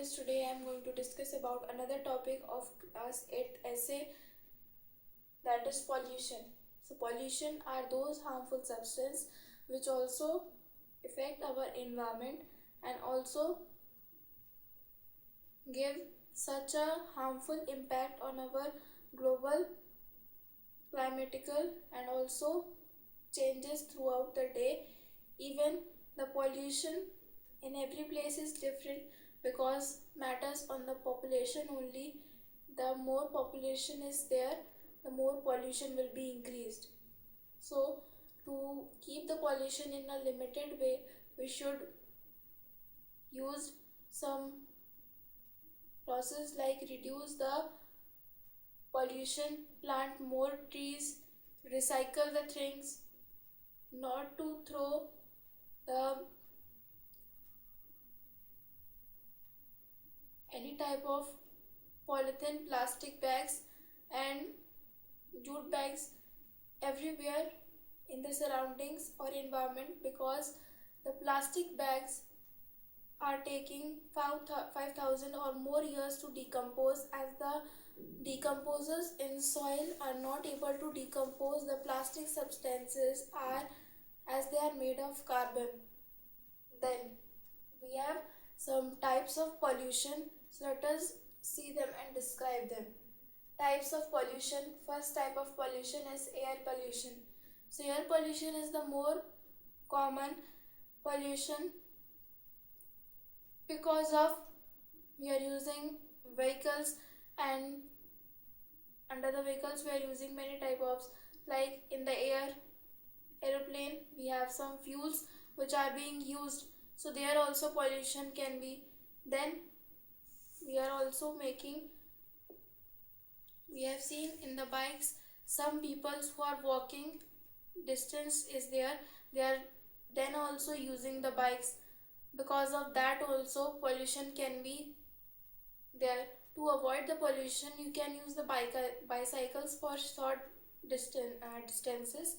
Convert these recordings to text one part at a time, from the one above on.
students, today I am going to discuss about another topic of class 8th essay, that is pollution. So pollution are those harmful substances which also affect our environment and also give such a harmful impact on our global climatical and also changes throughout the day. Even the pollution in every place is different because matters on the population only. The more population is there, the more pollution will be increased. So to keep the pollution in a limited way, we should use some process like reduce the pollution, plant more trees, recycle the things, not to throw the any type of polythene, plastic bags and jute bags everywhere in the surroundings or environment, because the plastic bags are taking 5,000 or more years to decompose, as the decomposers in soil are not able to decompose the plastic substances are as they are made of carbon. Then we have some types of pollution, so let us see them and describe them. Types of pollution. First type of pollution is air pollution. So air pollution is the more common pollution because of we are using vehicles, and under the vehicles we are using many type of, like in the aeroplane we have some fuels which are being used, so there also pollution can be. Then we are also making, we have seen in the bikes some people who are walking distance is there, they are then also using the bikes, because of that also pollution can be there. To avoid the pollution you can use the bicycles for short distances.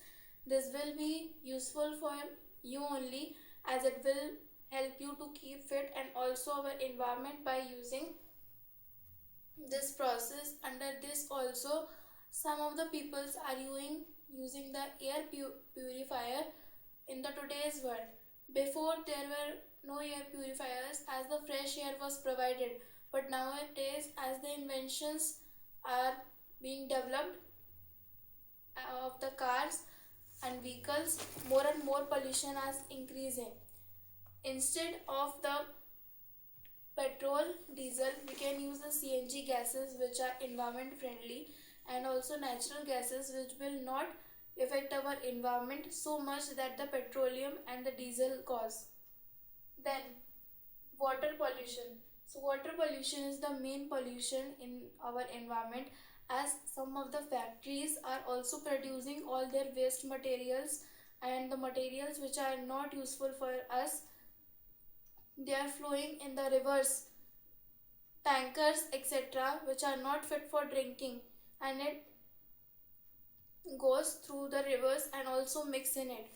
This will be useful for you only, as it will help you to keep fit and also our environment by using this process. Under this also some of the peoples are using the air purifier in the today's world. Before there were no air purifiers as the fresh air was provided, but nowadays as the inventions are being developed of the cars and vehicles, more and more pollution is increasing. Instead of the petrol, diesel, we can use the CNG gases which are environment friendly, and also natural gases which will not affect our environment so much that the petroleum and the diesel cause. Then water pollution. So water pollution is the main pollution in our environment, as some of the factories are also producing all their waste materials and the materials which are not useful for us, they are flowing in the rivers, tankers, etc., which are not fit for drinking, and it goes through the rivers and also mix in it.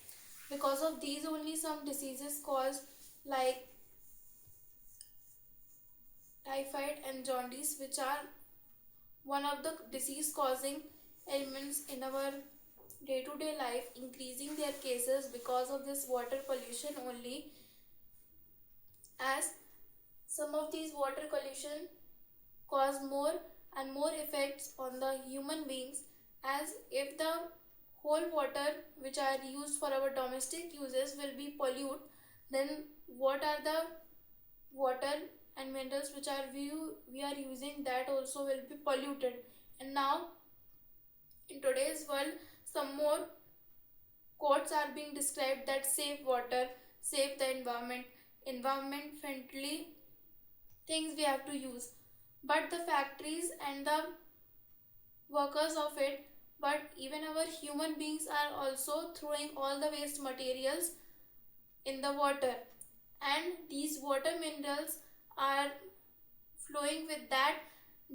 Because of these only some diseases caused, like typhoid and jaundice, which are one of the disease causing elements in our day-to-day life, increasing their cases because of this water pollution only, as some of these water pollution cause more and more effects on the human beings, as if the whole water which are used for our domestic uses will be polluted, then what are the water and minerals which are we are using, that also will be polluted. And now in today's world some more quotes are being described that save water, save the environment friendly things we have to use. But the factories and the workers of it, but even our human beings are also throwing all the waste materials in the water, and these water minerals are flowing with that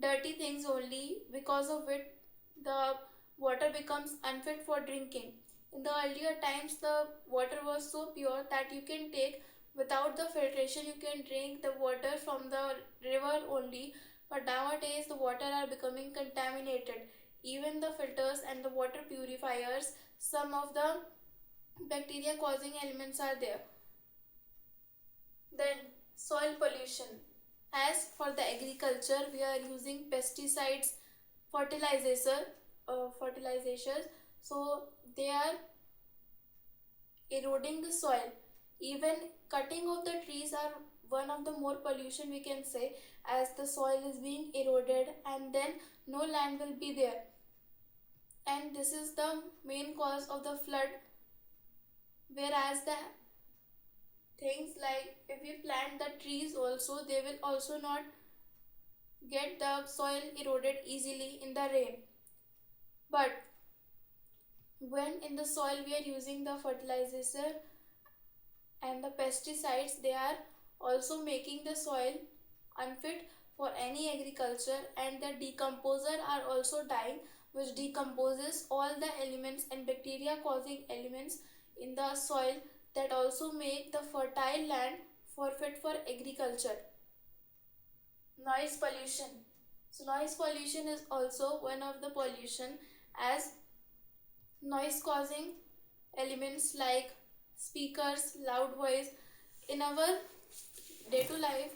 dirty things only, because of it the water becomes unfit for drinking. In the earlier times the water was so pure that you can take Without the filtration, you can drink the water from the river only, but nowadays the water are becoming contaminated. Even the filters and the water purifiers, some of the bacteria causing elements are there. Then soil pollution. As for the agriculture, we are using pesticides, fertilizers. So they are eroding the soil. Even cutting of the trees are one of the more pollution we can say, as the soil is being eroded and then no land will be there. And this is the main cause of the flood. Whereas the things like if we plant the trees also, they will also not get the soil eroded easily in the rain. But when in the soil we are using the fertilizer and the pesticides, they are also making the soil unfit for any agriculture, and the decomposer are also dying, which decomposes all the elements and bacteria causing elements in the soil that also make the fertile land for fit for agriculture. Noise pollution. So noise pollution is also one of the pollution, as noise causing elements like speakers, loud voice in our day to life.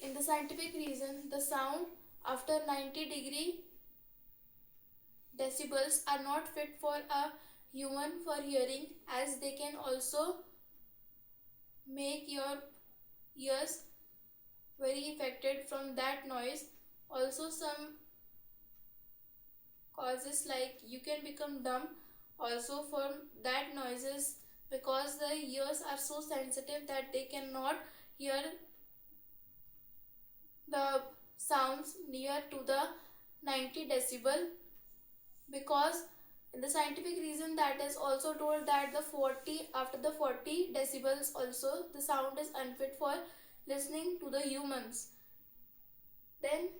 In the scientific reason, the sound after 90 decibels are not fit for a human for hearing, as they can also make your ears very affected from that noise. Also some causes like you can become dumb also from that noises, because the ears are so sensitive that they cannot hear the sounds near to the 90 decibel. Because in the scientific reason, that is also told that the 40 after the 40 decibels also the sound is unfit for listening to the humans. Then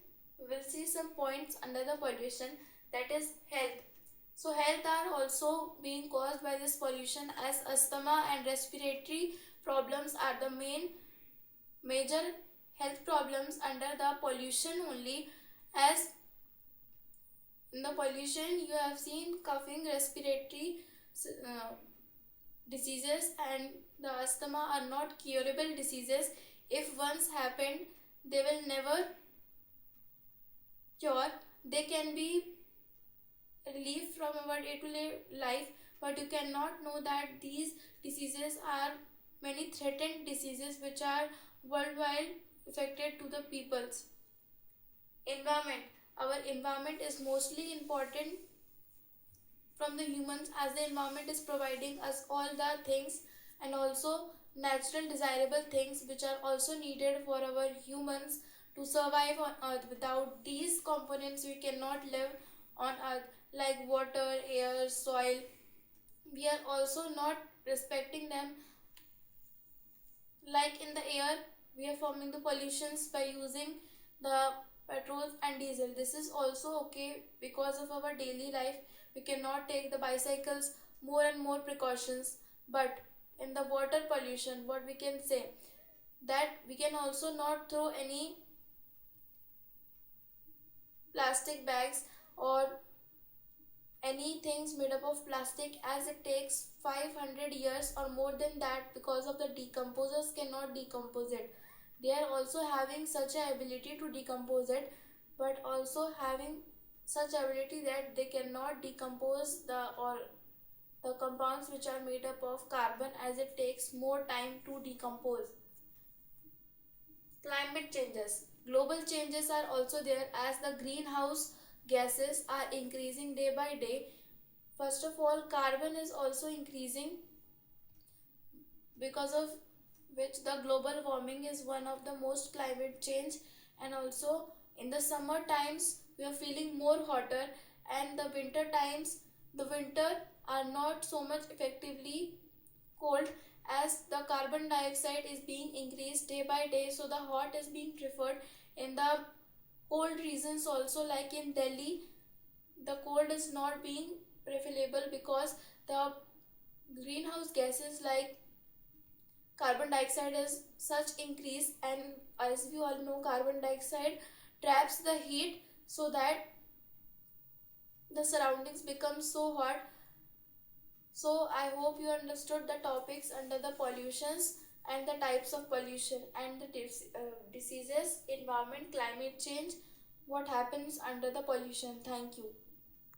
we will see some points under the pollution, that is health. So health are also being caused by this pollution, as asthma and respiratory problems are the major health problems under the pollution only. As in the pollution you have seen coughing, respiratory uh, diseases and the asthma are not curable diseases. If once happened, they will never cure. They can be relief from our day-to-day life, but you cannot know that these diseases are many threatened diseases which are worldwide affected to the peoples. Environment. Our environment is mostly important from the humans, as the environment is providing us all the things and also natural desirable things which are also needed for our humans to survive on earth. Without these components we cannot live on earth, like water, air, soil. We are also not respecting them. Like in the air, we are forming the pollutions by using the petrol and diesel. This is also okay because of our daily life. We cannot take the bicycles, more and more precautions. But in the water pollution, what we can say, that we can also not throw any plastic bags or any things made up of plastic, as it takes 500 years or more than that, because of the decomposers cannot decompose it. They are also having such a ability to decompose it, but also having such ability that they cannot decompose the compounds which are made up of carbon, as it takes more time to decompose. Climate changes. Global changes are also there, as the greenhouse gases are increasing day by day. First of all, carbon is also increasing, because of which the global warming is one of the most climate change. And also in the summer times we are feeling more hotter, and the winter times the winter are not so much effectively cold, as the carbon dioxide is being increased day by day, so the hot is being preferred. In the cold regions also, like in Delhi, the cold is not being preferable, because the greenhouse gases like carbon dioxide is such increase, and as we all know, carbon dioxide traps the heat so that the surroundings become so hot. So I hope you understood the topics under the pollutions and the types of pollution and the diseases, environment, climate change, what happens under the pollution. Thank you.